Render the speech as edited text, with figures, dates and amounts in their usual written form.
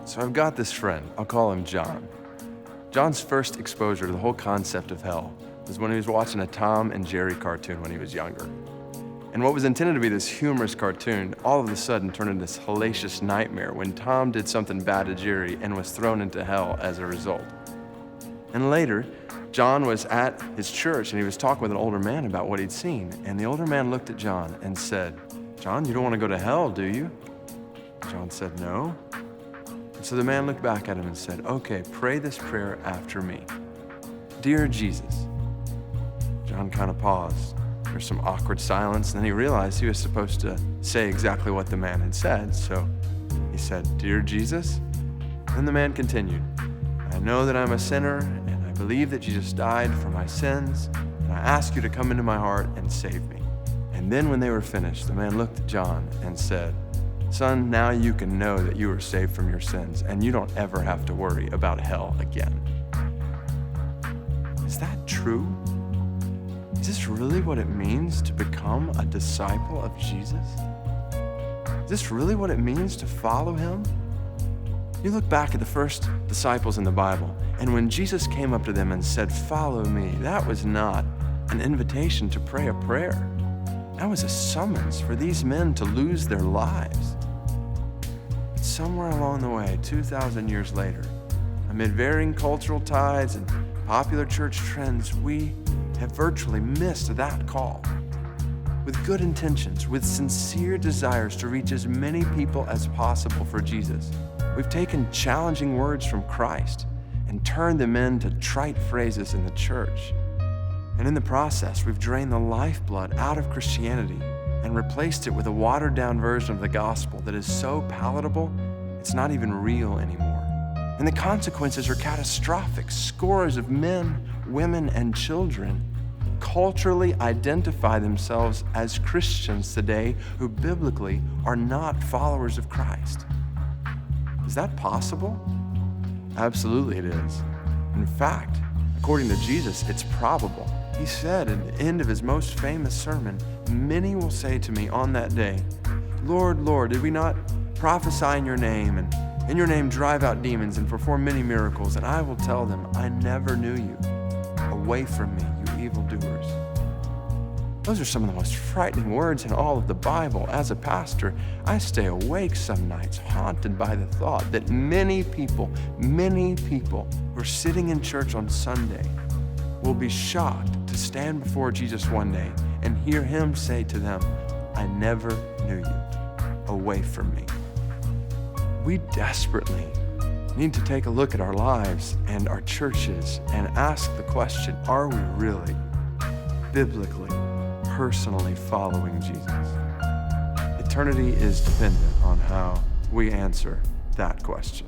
So I've got this friend, I'll call him John. John's first exposure to the whole concept of hell was when he was watching a Tom and Jerry cartoon when he was younger. And what was intended to be this humorous cartoon all of a sudden turned into this hellacious nightmare when Tom did something bad to Jerry and was thrown into hell as a result. And later, John was at his church and he was talking with an older man about what he'd seen. And the older man looked at John and said, "John, you don't want to go to hell, do you?" John said, "No." And so the man looked back at him and said, "Okay, pray this prayer after me. Dear Jesus." John kind of paused. There's some awkward silence, and then he realized he was supposed to say exactly what the man had said. So he said, "Dear Jesus." Then the man continued, "I know that I'm a sinner, and I believe that Jesus died for my sins, and I ask you to come into my heart and save me." And then when they were finished, the man looked at John and said, "Son, now you can know that you are saved from your sins, and you don't ever have to worry about hell again." Is that true? Is this really what it means to become a disciple of Jesus? Is this really what it means to follow him? You look back at the first disciples in the Bible, and when Jesus came up to them and said, "Follow me," that was not an invitation to pray a prayer. That was a summons for these men to lose their lives. But somewhere along the way, 2,000 years later, amid varying cultural tides and popular church trends, we have virtually missed that call. With good intentions, with sincere desires to reach as many people as possible for Jesus, we've taken challenging words from Christ and turned them into trite phrases in the church. And in the process, we've drained the lifeblood out of Christianity and replaced it with a watered-down version of the gospel that is so palatable, it's not even real anymore. And the consequences are catastrophic. Scores of men, women, and children culturally identify themselves as Christians today who biblically are not followers of Christ. Is that possible? Absolutely it is. In fact, according to Jesus, it's probable. He said at the end of his most famous sermon, "Many will say to me on that day, 'Lord, Lord, did we not prophesy in your name, and in your name drive out demons and perform many miracles?' And I will tell them, 'I never knew you. Away from me, you evildoers.'" Those are some of the most frightening words in all of the Bible. As a pastor, I stay awake some nights, haunted by the thought that many people who are sitting in church on Sunday will be shocked to stand before Jesus one day and hear him say to them, "I never knew you. Away from me." We desperately need to take a look at our lives and our churches and ask the question, are we really, biblically, personally following Jesus? Eternity is dependent on how we answer that question.